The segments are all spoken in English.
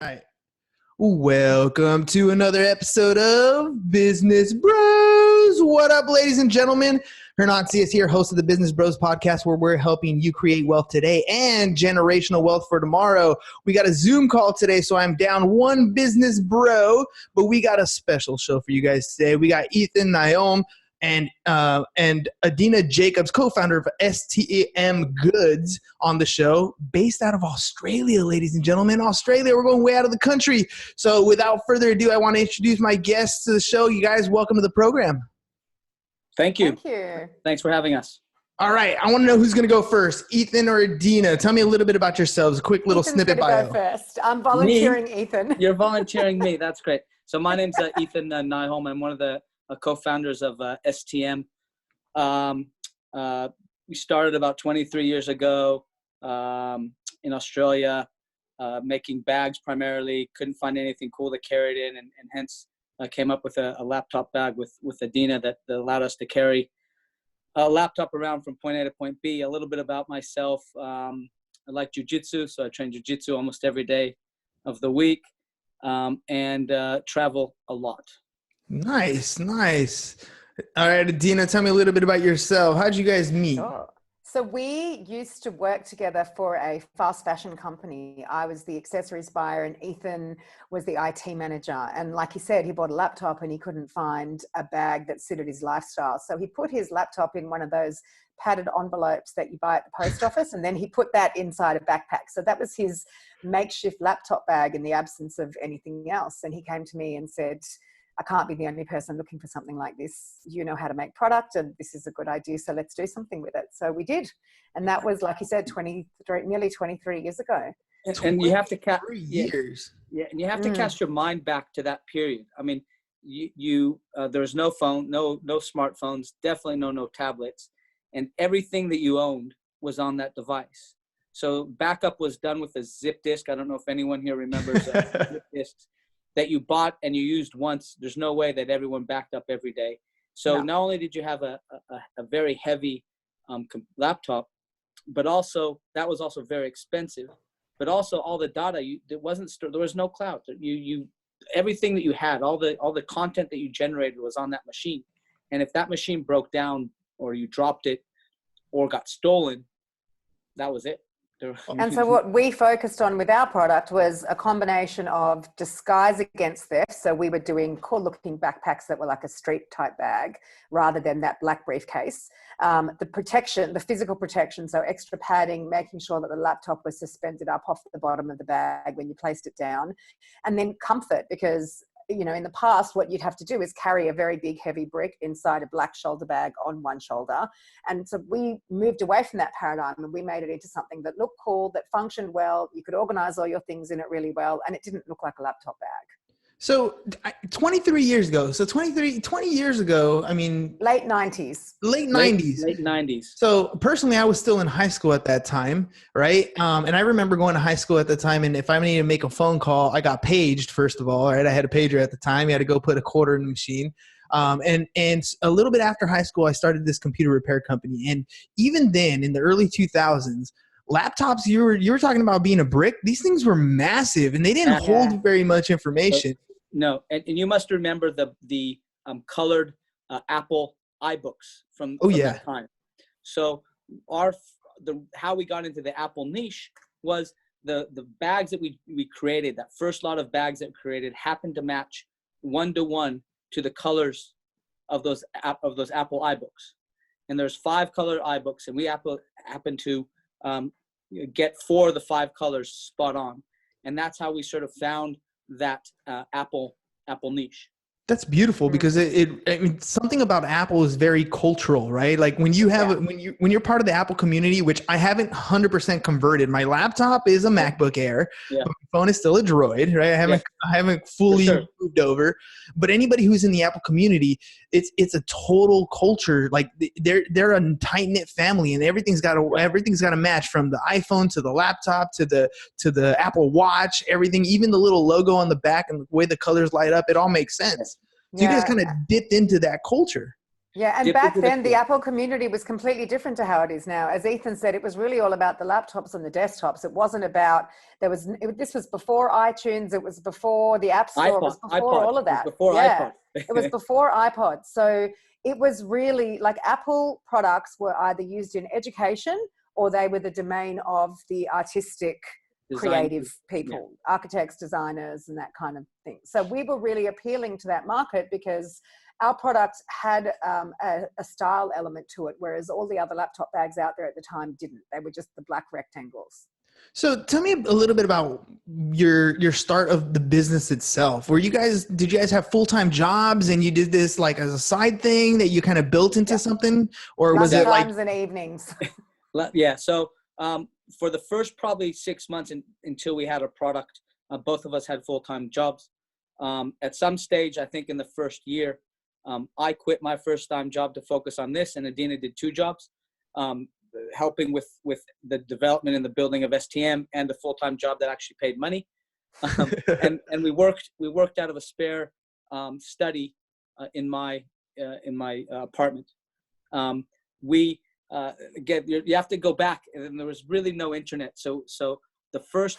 Right. Welcome to another episode of Business Bros. What up, ladies and gentlemen? Hernan is here, host of the Business Bros podcast, where we're helping you create wealth today and generational wealth for tomorrow. We got a Zoom call today, so I'm down one business bro, but we got a special show for you guys today. We got Ethan, Naomi, and Adina Jacobs, co-founder of STM Goods, on the show, based out of Australia, ladies and gentlemen. Australia, we're going way out of the country. So without further ado, I want to introduce my guests to the show. You guys, welcome to the program. Thank you. Thank you. Thanks for having us. All right, I want to know who's going to go first, Ethan or Adina. Tell me a little bit about yourselves, a quick little Ethan's snippet gonna bio. go first. I'm volunteering Ethan. You're volunteering me. That's great. So my name's Ethan Nyholm. I'm one of the co-founders of STM. We started about 23 years ago in Australia, making bags primarily. Couldn't find anything cool to carry it in, and hence came up with a laptop bag with Adina that allowed us to carry a laptop around from point A to point B. A little bit about myself. I like jiu-jitsu, so I train jiu-jitsu almost every day of the week, and travel a lot. Nice. All right, Adina, tell me a little bit about yourself. How'd you guys meet? Sure. So we used to work together for a fast fashion company. I was the accessories buyer and Ethan was the IT manager. And like he said, he bought a laptop and he couldn't find a bag that suited his lifestyle. So he put his laptop in one of those padded envelopes that you buy at the post office, and then he put that inside a backpack. So that was his makeshift laptop bag in the absence of anything else. And he came to me and said, I can't be the only person looking for something like this. You know how to make product and this is a good idea. So let's do something with it. So we did. And that was, like you said, nearly 23 years ago. And you have to cast years. Yeah, and you have to cast your mind back to that period. I mean, there was no phone, no smartphones, definitely no tablets, and everything that you owned was on that device. So backup was done with a zip disk. I don't know if anyone here remembers zip disks that you bought and you used once. There's no way that everyone backed up every day. So not only did you have a very heavy laptop, but also that was also very expensive. But also all the data, there was no cloud. Everything that you had, all the content that you generated was on that machine. And if that machine broke down or you dropped it or got stolen, that was it. And so what we focused on with our product was a combination of disguise against theft. So we were doing cool looking backpacks that were like a street type bag rather than that black briefcase. The protection, the physical protection, so extra padding, making sure that the laptop was suspended up off the bottom of the bag when you placed it down. And then comfort, because in the past, what you'd have to do is carry a very big, heavy brick inside a black shoulder bag on one shoulder. And so we moved away from that paradigm and we made it into something that looked cool, that functioned well. You could organize all your things in it really well. And it didn't look like a laptop bag. So 23 years ago. So 20 years ago, I mean. Late 90s. Late 90s. Late 90s. So personally, I was still in high school at that time, right? And I remember going to high school at the time, and if I needed to make a phone call, I got paged, first of all, right? I had a pager at the time. You had to go put a quarter in the machine. And a little bit after high school, I started this computer repair company. And even then, in the early 2000s, laptops, you were talking about being a brick. These things were massive, and they didn't hold very much information. No, and you must remember the colored Apple iBooks from that time. So how we got into the Apple niche was the bags that we created. That first lot of bags that we created happened to match 1-to-1 to the colors of those Apple iBooks. And there's 5 color iBooks, and we happened to get 4 of the 5 colors spot on, and that's how we sort of found that Apple niche. That's beautiful because I mean, something about Apple is very cultural, right? Like when you have when you're part of the Apple community, which I haven't 100% converted. My laptop is a MacBook Air, but my phone is still a Droid, right? I haven't fully moved over. But anybody who's in the Apple community, it's a total culture. Like they're a tight knit family, and everything's got to match, from the iPhone to the laptop to the Apple Watch. Everything, even the little logo on the back and the way the colors light up, it all makes sense. So you guys kind of dipped into that culture. Yeah, and Dip back into then the pool. Apple community was completely different to how it is now. As Ethan said, it was really all about the laptops and the desktops. It wasn't about, this was before iTunes, it was before the App Store, it was before iPod. all of It was that. before Yeah, iPod. it was before iPod. So it was really like Apple products were either used in education or they were the domain of the artistic, Design. creative Yeah. people, architects, designers, and that kind of thing. So we were really appealing to that market because our product had a style element to it, whereas all the other laptop bags out there at the time didn't. They were just the black rectangles. So tell me a little bit about your start of the business itself. Did you guys have full-time jobs and you did this like as a side thing that you kind of built into something, or was it like lunchtimes and evenings? Yeah. So for the first probably 6 months until we had a product, both of us had full-time jobs. At some stage, I think in the first year, I quit my first-time job to focus on this, and Adina did 2 jobs, helping with the development and the building of STM, and the full-time job that actually paid money. And we worked out of a spare study in my apartment. Again, you have to go back, and there was really no internet. So the first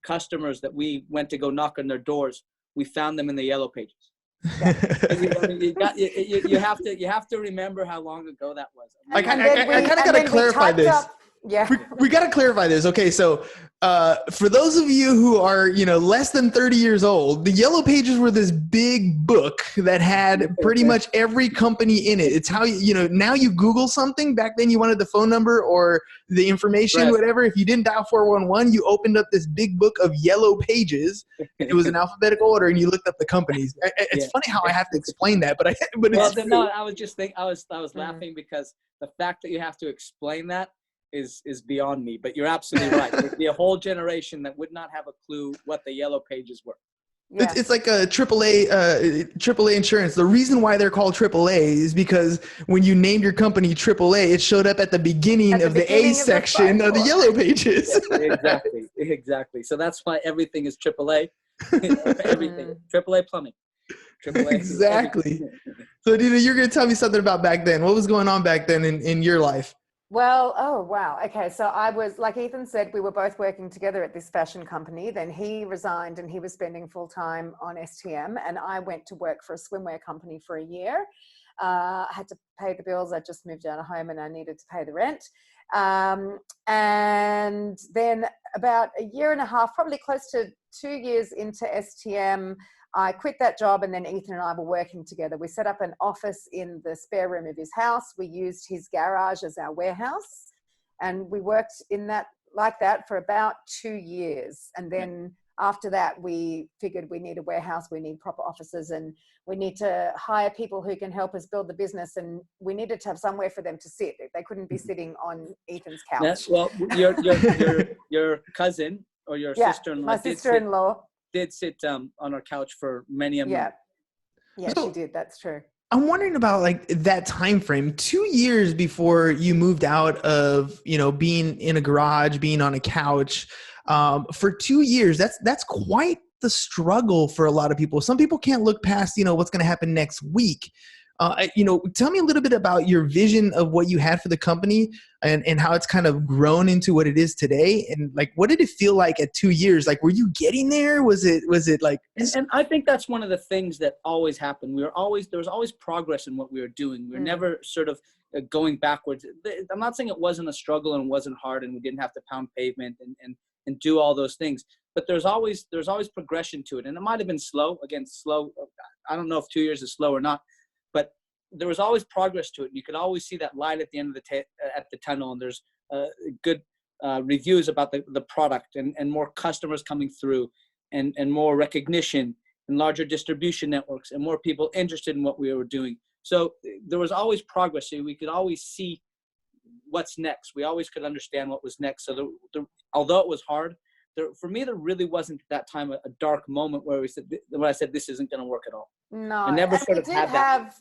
customers that we went to go knock on their doors, we found them in the Yellow Pages. You have to remember how long ago that was. I kind of got to clarify this. We got to clarify this. Okay, so for those of you who are less than 30 years old, the Yellow Pages were this big book that had pretty much every company in it. It's how now you Google something. Back then you wanted the phone number or the information, right, whatever. If you didn't dial 411, you opened up this big book of Yellow Pages. It was in alphabetical order, and you looked up the companies. It's funny how I have to explain that, but I was just thinking, I was laughing because the fact that you have to explain that is beyond me. But you're absolutely right. There'd be a whole generation that would not have a clue what the Yellow Pages were. Yeah. It's like a AAA insurance. The reason why they're called AAA is because when you named your company AAA, it showed up at the beginning of the A section of the Yellow Pages. Yeah, exactly. So that's why everything is AAA. Everything. AAA plumbing. AAA. Exactly. So, Dina, you're going to tell me something about back then. What was going on back then in your life? Well, oh, wow. Okay. So I was, like Ethan said, we were both working together at this fashion company. Then he resigned and he was spending full time on STM. And I went to work for a swimwear company for a year. I had to pay the bills. I just moved out of home and I needed to pay the rent. And then about a year and a half, probably close to 2 years into STM, I quit that job, and then Ethan and I were working together. We set up an office in the spare room of his house. We used his garage as our warehouse, and we worked in that like that for about 2 years. And then after that, we figured we need a warehouse, we need proper offices, and we need to hire people who can help us build the business. And we needed to have somewhere for them to sit. They couldn't be sitting on Ethan's couch. Well, your cousin or your sister-in-law. My sister-in-law did sit on our couch for many a month. Yeah, So, she did. That's true. I'm wondering about like that time frame, 2 years before you moved out of, being in a garage, being on a couch. For 2 years, that's quite the struggle for a lot of people. Some people can't look past, what's going to happen next week. Tell me a little bit about your vision of what you had for the company and how it's kind of grown into what it is today. And like, what did it feel like at 2 years? Like, were you getting there? Was it like? And I think that's one of the things that always happened. There was always progress in what we were doing. We were never sort of going backwards. I'm not saying it wasn't a struggle and it wasn't hard and we didn't have to pound pavement and do all those things. But there's always progression to it. And it might have been slow. Again, slow. I don't know if 2 years is slow or not. But there was always progress to it. You could always see that light at the end of the tunnel, and there's good reviews about the product and more customers coming through and more recognition and larger distribution networks and more people interested in what we were doing. So there was always progress. So we could always see what's next. We always could understand what was next. So although it was hard, for me, there really wasn't at that time a dark moment where I said this isn't going to work at all. No, I never sort of had that.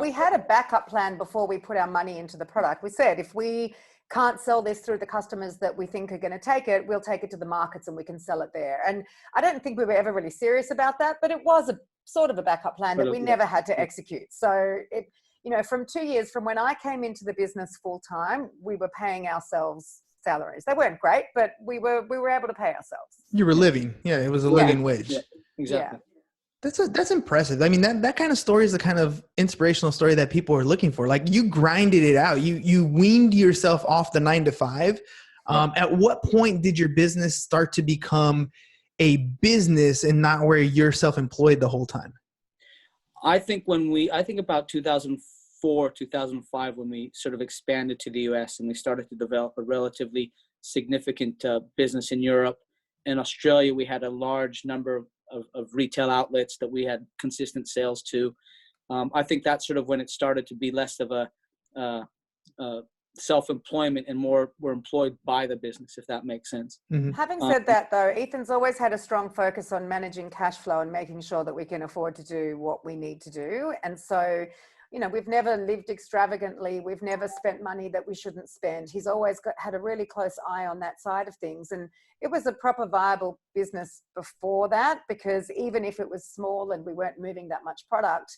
We had a backup plan before we put our money into the product. We said if we can't sell this through the customers that we think are going to take it, we'll take it to the markets and we can sell it there. And I don't think we were ever really serious about that, but it was a sort of a backup plan that we never had to execute. So you know, from 2 years from when I came into the business full time, we were paying ourselves salaries. They weren't great, but we were able to pay ourselves. You were living. Yeah, it was a living wage. Yeah, exactly. Yeah. That's impressive. I mean, that kind of story is the kind of inspirational story that people are looking for. Like, you grinded it out. You weaned yourself off the 9 to 5. At what point did your business start to become a business and not where you're self-employed the whole time? I think about 2004, 2005, when we sort of expanded to the US and we started to develop a relatively significant business in Europe. In Australia, we had a large number of retail outlets that we had consistent sales to. I think that's sort of when it started to be less of a self-employment and more we're employed by the business, if that makes sense. Mm-hmm. Having said that, though, Ethan's always had a strong focus on managing cash flow and making sure that we can afford to do what we need to do. And so, you know, we've never lived extravagantly. We've never spent money that we shouldn't spend. He's always had a really close eye on that side of things. And it was a proper viable business before that, because even if it was small and we weren't moving that much product,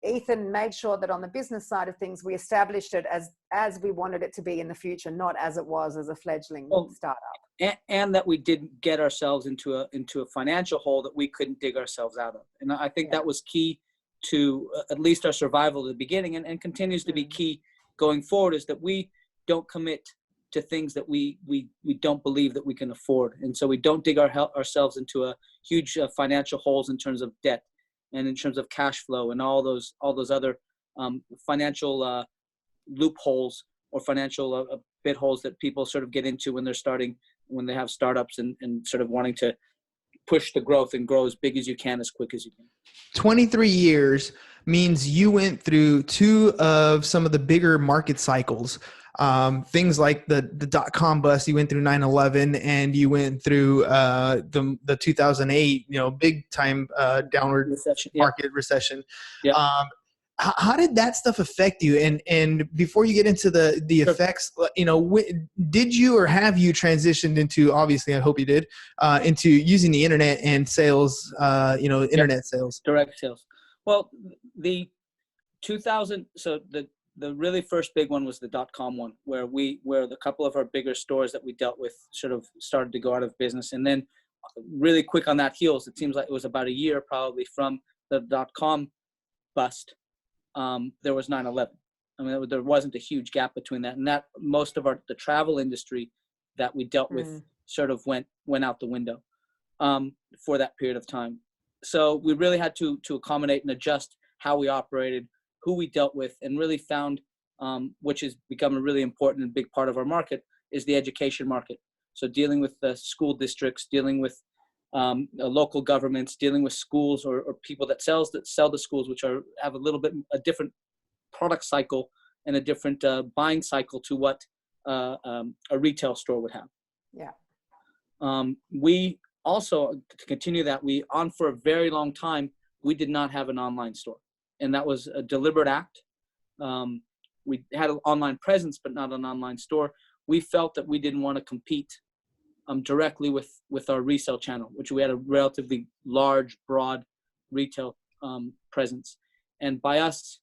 Ethan made sure that on the business side of things, we established it as we wanted it to be in the future, not as it was as a fledgling startup. And that we didn't get ourselves into a financial hole that we couldn't dig ourselves out of. And I think that was key to at least our survival at the beginning, and continues to be key going forward, is that we don't commit to things that we don't believe that we can afford. And so we don't dig ourselves into a huge financial holes in terms of debt and in terms of cash flow and all those other financial loopholes or financial bit holes that people sort of get into when they have startups and sort of wanting to push the growth and grow as big as you can, as quick as you can. 23 years means you went through 2 of some of the bigger market cycles. Things like the dot-com bust, you went through 9/11, and you went through the 2008, big time downward market recession. Yeah. How did that stuff affect you? And before you get into the effects, did you or have you transitioned into, obviously I hope you did, into using the internet and sales, internet sales? Direct sales. Well, the 2000, so the really first big one was the dot-com one, where the couple of our bigger stores that we dealt with sort of started to go out of business. And then really quick on that heels, it seems like it was about a year probably from the dot-com bust, there was 9/11. I mean, there wasn't a huge gap between that, and that most of the travel industry that we dealt with sort of went out the window for that period of time. So we really had to accommodate and adjust how we operated, who we dealt with, and really found, which has become a really important and big part of our market, is the education market. So dealing with the school districts, dealing with local governments, dealing with schools or people that sell to schools, which have a different product cycle and a different buying cycle to what a retail store would have. Yeah. We also, to continue that, for a very long time, we did not have an online store. And that was a deliberate act. We had an online presence, but not an online store. We felt that we didn't want to compete directly with our resale channel, which we had a relatively large, broad retail presence. And by us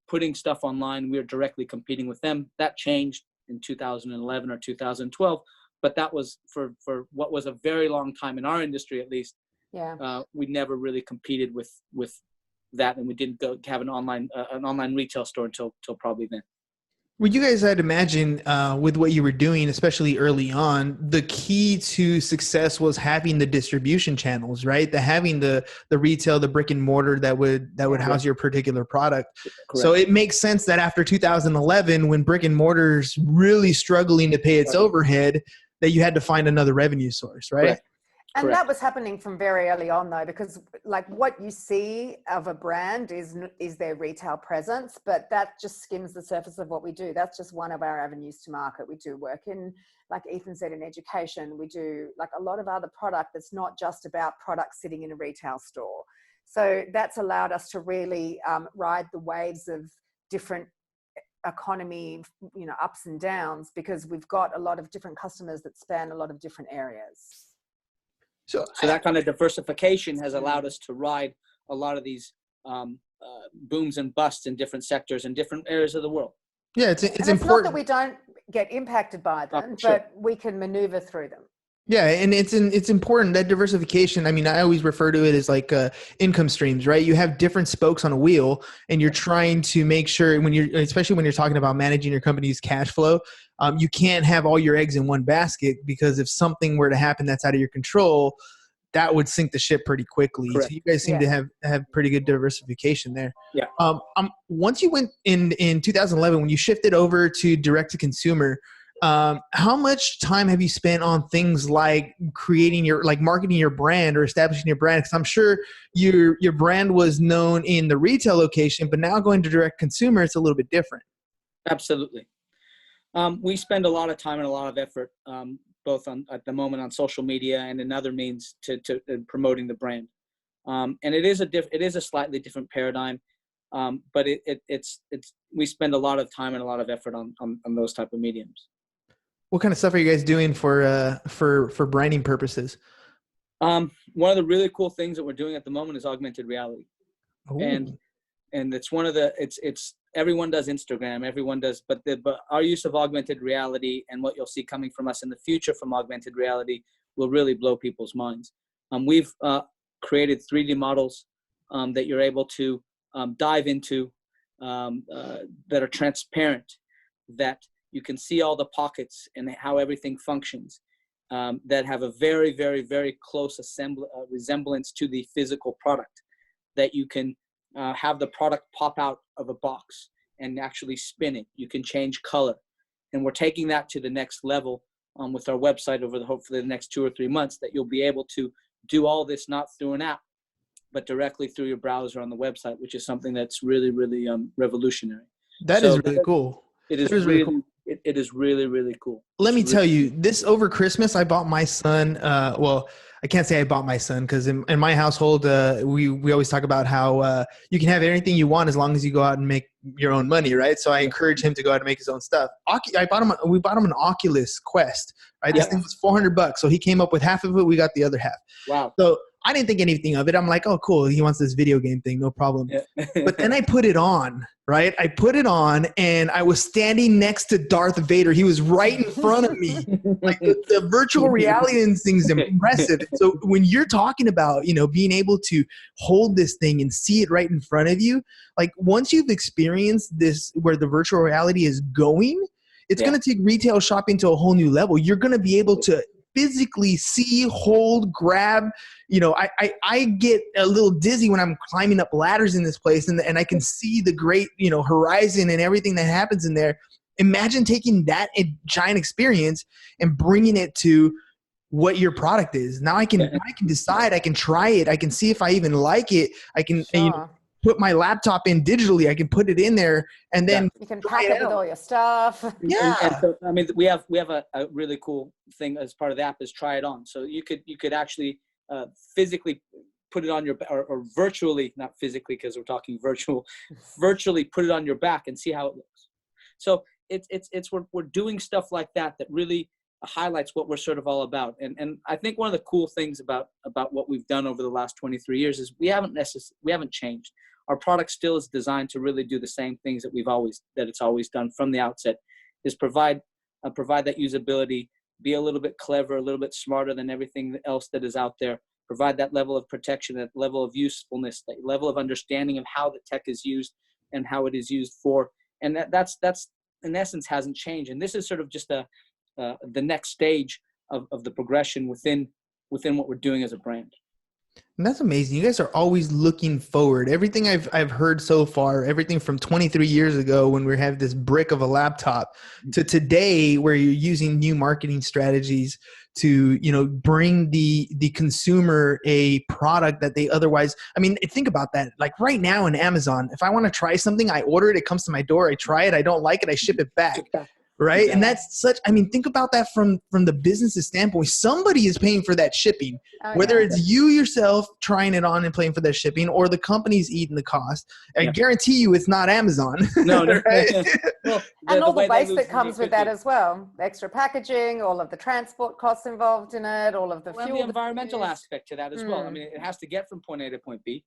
putting stuff online, we were directly competing with them. That changed in 2011 or 2012, but that was for what was a very long time in our industry, at least. Yeah. We never really competed with that, and we didn't go have an online retail store until probably then. Well, you guys, I'd imagine with what you were doing, especially early on, the key to success was having the distribution channels, right? Having the retail, the brick and mortar that would house your particular product. Correct. So it makes sense that after 2011, when brick and mortar's really struggling to pay its overhead, that you had to find another revenue source, right? Correct. And Correct. that was happening from very early on, though, because like what you see of a brand is their retail presence, but that just skims the surface of what we do. That's just one of our avenues to market. We do work in, like Ethan said, in education. We do like a lot of other product that's not just about products sitting in a retail store. So that's allowed us to really ride the waves of different economy, ups and downs, because we've got a lot of different customers that span a lot of different areas. So that kind of diversification has allowed us to ride a lot of these booms and busts in different sectors in different areas of the world. Yeah, it's and it's important. not that we don't get impacted by them, Sure. but we can maneuver through them. Yeah, and it's important that diversification. I mean, I always refer to it as like income streams, right? You have different spokes on a wheel, and you're trying to make sure especially when you're talking about managing your company's cash flow, you can't have all your eggs in one basket, because if something were to happen that's out of your control, that would sink the ship pretty quickly. Correct. So you guys seem to have pretty good diversification there. Yeah. Once you went in 2011, when you shifted over to direct to consumer, how much time have you spent on things like marketing your brand or establishing your brand? Because I'm sure your brand was known in the retail location, but now going to direct consumer, it's a little bit different. Absolutely. We spend a lot of time and a lot of effort, both at the moment on social media and in other means to promoting the brand. And it is a slightly different paradigm, but we spend a lot of time and a lot of effort on those type of mediums. What kind of stuff are you guys doing for branding purposes? One of the really cool things that we're doing at the moment is augmented reality. Ooh. And it's one of the it's everyone does Instagram, everyone does, but our use of augmented reality and what you'll see coming from us in the future from augmented reality will really blow people's minds. We've created 3D models that you're able to dive into that are transparent, that you can see all the pockets and how everything functions, that have a very, very, very close resemblance to the physical product, that you can have the product pop out of a box and actually spin it. You can change color. And we're taking that to the next level with our website over hopefully the next 2 or 3 months, that you'll be able to do all this not through an app, but directly through your browser on the website, which is something that's really, really revolutionary. That is really cool. It is really cool. It is really, really cool. Let me tell you, this over Christmas, I bought my son, well, I can't say I bought my son, because in my household, we always talk about how you can have anything you want as long as you go out and make your own money, right? So I encourage him to go out and make his own stuff. We bought him an Oculus Quest, right? This thing was $400. So he came up with half of it. We got the other half. Wow. So I didn't think anything of it. I'm like, oh, cool. He wants this video game thing. No problem. Yeah. But then I put it on, right? I put it on, and I was standing next to Darth Vader. He was right in front of me. Like the virtual reality and things impressive. So when you're talking about, being able to hold this thing and see it right in front of you, like once you've experienced this, where the virtual reality is going, it's going to take retail shopping to a whole new level. You're going to be able to physically see, hold, grab. I get a little dizzy when I'm climbing up ladders in this place, and I can see the great, horizon and everything that happens in there. Imagine taking that giant experience and bringing it to what your product is. Now I can decide, I can try it. I can see if I even like it. I can put my laptop in digitally. I can put it in there, and then you can pack it with all your stuff. Yeah. And so, I mean, we have a really cool thing as part of the app is try it on. So you could actually physically put it on your, or virtually, not physically because we're talking virtually put it on your back and see how it looks. So we're doing stuff like that really highlights what we're sort of all about. And I think one of the cool things about what we've done over the last 23 years is we haven't changed. Our product still is designed to really do the same things that it's always done from the outset, is provide that usability, be a little bit clever, a little bit smarter than everything else that is out there, provide that level of protection, that level of usefulness, that level of understanding of how the tech is used and how it is used for. And that's in essence hasn't changed. And this is sort of just the next stage of the progression within what we're doing as a brand. And that's amazing. You guys are always looking forward. Everything I've heard so far, everything from 23 years ago when we have this brick of a laptop to today where you're using new marketing strategies to, bring the consumer a product that they otherwise, I mean, think about that. Like right now in Amazon, if I want to try something, I order it, it comes to my door, I try it, I don't like it, I ship it back. Right. Exactly. And that's think about that from the business's standpoint. Somebody is paying for that shipping, whether it's you yourself trying it on and paying for that shipping, or the company's eating the cost. I guarantee you it's not Amazon. No. Right? Well, and all the waste that comes with that as well. Extra packaging, all of the transport costs involved in it, all of the fuel. And the environmental aspect to that as well. I mean, it has to get from point A to point B.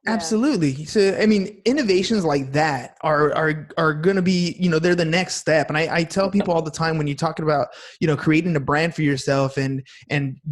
Absolutely. So, I mean, innovations like that are going to be, they're the next step. And I tell people all the time when you're talking about, creating a brand for yourself and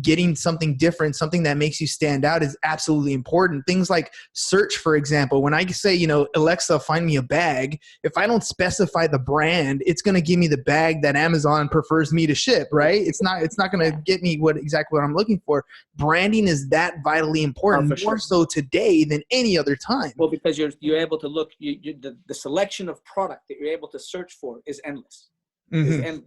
getting something different, something that makes you stand out is absolutely important. Things like search, for example, when I say, Alexa, find me a bag, if I don't specify the brand, it's going to give me the bag that Amazon prefers me to ship, right? It's not going to get me exactly what I'm looking for. Branding is that vitally important, more so today than any other time. Well, because you're able to look, the selection of product that you're able to search for is endless. Mm-hmm.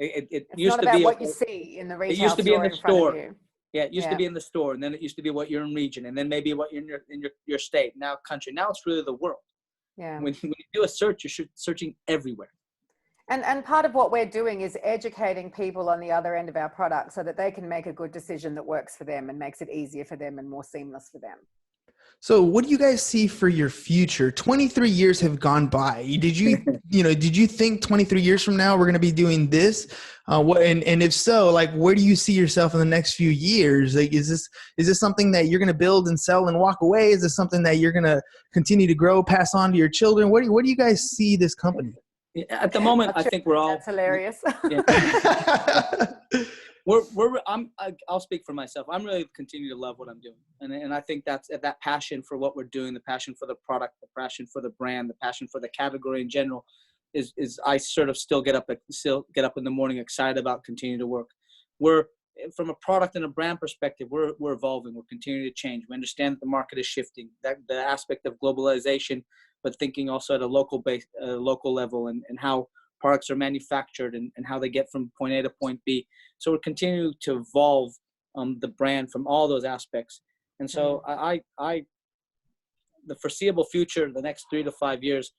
It it's used not to about be what you see in the retail. It used to be in the store. Yeah, it used Yeah. to be in the store, and then it used to be what you're in region, and then maybe what you're in your state, now country. Now it's really the world. Yeah. When you do a search, you're searching everywhere. And part of what we're doing is educating people on the other end of our product so that they can make a good decision that works for them and makes it easier for them and more seamless for them. So what do you guys see for your future? 23 years have gone by. Did you think 23 years from now we're going to be doing this? And if so, like, where do you see yourself in the next few years? Like, is this something that you're going to build and sell and walk away? Is this something that you're going to continue to grow, pass on to your children? Where do you guys see this company? At the moment, I think we're all. That's hilarious. Yeah. I'll speak for myself. I'm really continue to love what I'm doing, and I think that's that passion for what we're doing, the passion for the product, the passion for the brand, the passion for the category in general, is I sort of still get up in the morning excited about continuing to work. We're from a product and a brand perspective, we're evolving. We're continuing to change. We understand that the market is shifting. That the aspect of globalization, but thinking also at a local level and how products are manufactured and how they get from point A to point B. So we're continuing to evolve the brand from all those aspects. And so the foreseeable future, the next 3 to 5 years,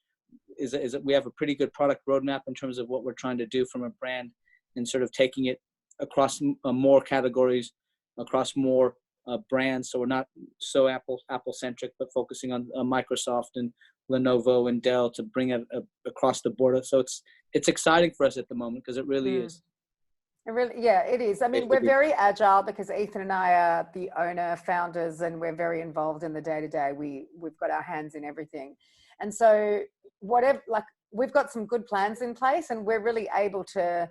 is that we have a pretty good product roadmap in terms of what we're trying to do from a brand and sort of taking it across more categories, across more brands. So we're not so Apple centric, but focusing on Microsoft and Lenovo and Dell to bring it across the board. So it's exciting for us at the moment because it really is. It is. I mean, we're very agile because Ethan and I are the owner, founders, and we're very involved in the day-to-day. We've got our hands in everything. And so we've got some good plans in place, and we're really able to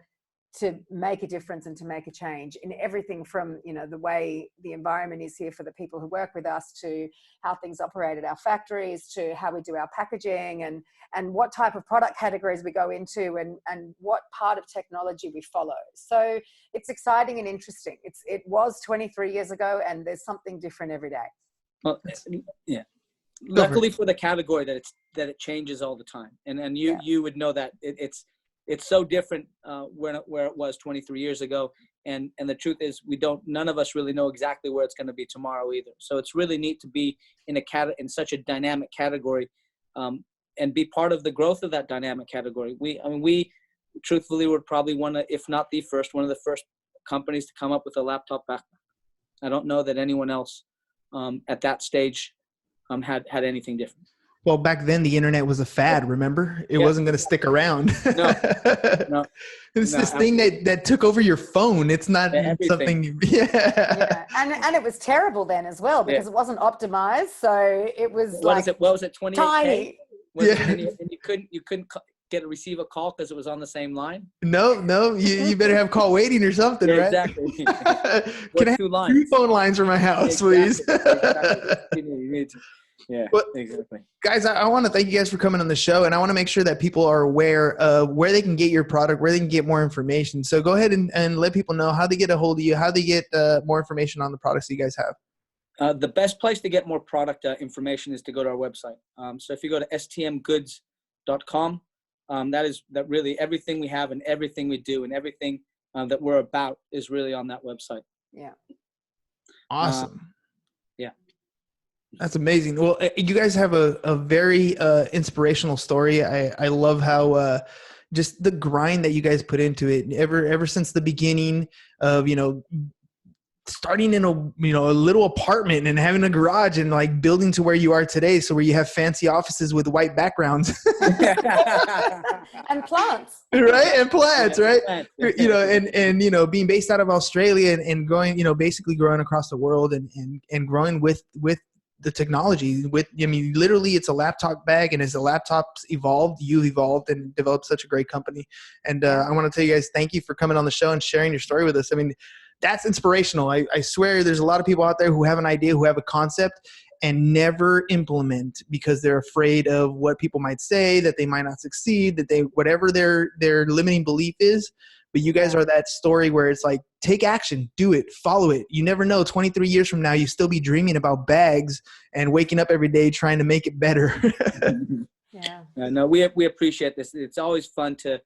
make a difference and to make a change in everything from, the way the environment is here for the people who work with us, to how things operate at our factories, to how we do our packaging and what type of product categories we go into and what part of technology we follow. So it's exciting and interesting. It was 23 years ago, and there's something different every day. Well, yeah. Luckily for the category that it changes all the time. And you would know that it's so different where it was 23 years ago. And the truth is none of us really know exactly where it's going to be tomorrow either. So it's really neat to be in such a dynamic category and be part of the growth of that dynamic category. We truthfully were probably one of the first companies to come up with a laptop backpack. I don't know that anyone else at that stage had anything different. Well, back then the internet was a fad, remember? It wasn't going to stick around. No. It's this thing that took over your phone. It's not something. Yeah. And it was terrible then as well because it wasn't optimized. So it was what was it, 28K? Tiny. And you couldn't receive a call because it was on the same line? No. You better have call waiting or something, right? Exactly. Can I have 2 phone lines for my house, please? Exactly. Yeah, exactly. Guys, I want to thank you guys for coming on the show, and I want to make sure that people are aware of where they can get your product, where they can get more information. So go ahead and let people know how they get a hold of you, how they get more information on the products that you guys have. The best place to get more product information is to go to our website. So if you go to stmgoods.com, that really everything we have and everything we do and everything that we're about is really on that website. Yeah. Awesome. Yeah. That's amazing. Well, you guys have a very inspirational story. I love how just the grind that you guys put into it ever since the beginning of, starting in a little apartment and having a garage and like building to where you are today. So where you have fancy offices with white backgrounds and plants, right? And plants, right? And being based out of Australia and going, basically growing across the world and growing with the technology literally it's a laptop bag, and as the laptops evolved, you evolved and developed such a great company. And I want to tell you guys, thank you for coming on the show and sharing your story with us. I mean, that's inspirational. I swear there's a lot of people out there who have an idea, who have a concept and never implement because they're afraid of what people might say, that they might not succeed, that they, whatever their limiting belief is. But you guys are that story where it's like, take action, do it, follow it. You never know, 23 years from now, you still be dreaming about bags and waking up every day trying to make it better. Yeah. No, we appreciate this. It's always fun to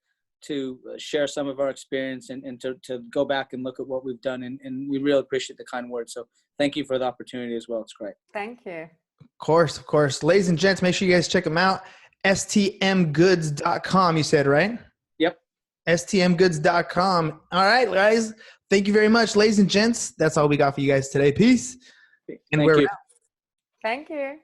share some of our experience and to go back and look at what we've done. And we really appreciate the kind words. So thank you for the opportunity as well. It's great. Thank you. Of course. Ladies and gents, make sure you guys check them out. stmgoods.com, you said, right? Yep. stmgoods.com. All right, guys. Thank you very much, ladies and gents. That's all we got for you guys today. Peace. Thank you. Thank you.